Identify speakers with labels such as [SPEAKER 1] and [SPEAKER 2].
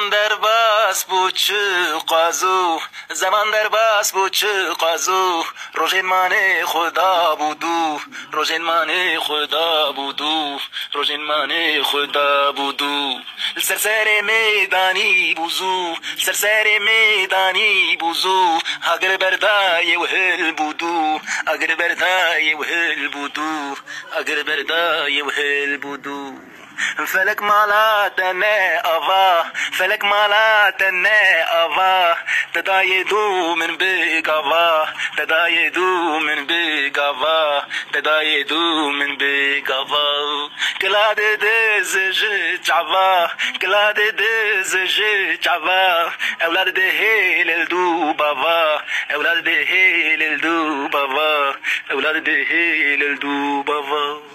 [SPEAKER 1] در بس بود چه قازو زمان در بس بود چه قازو روژین من خدا بودو روژین من خدا بودو روژین من خدا بودو سرسر میدانی بوزو سرسر میدانی بوزو اگر بردای و هل بودو اگر بردای و هل بودو اگر بردای و هل بودو فلك مالات نه آوا فلك مالات نه آوا تدايدو من بيقوا تدايدو من بيقوا تدايدو من بيقوا كلاد دزج جعوا كلاد دزج جعوا اولاد دهيل الدو بابا اولاد دهيل الدو بابا اولاد دهيل الدو بابا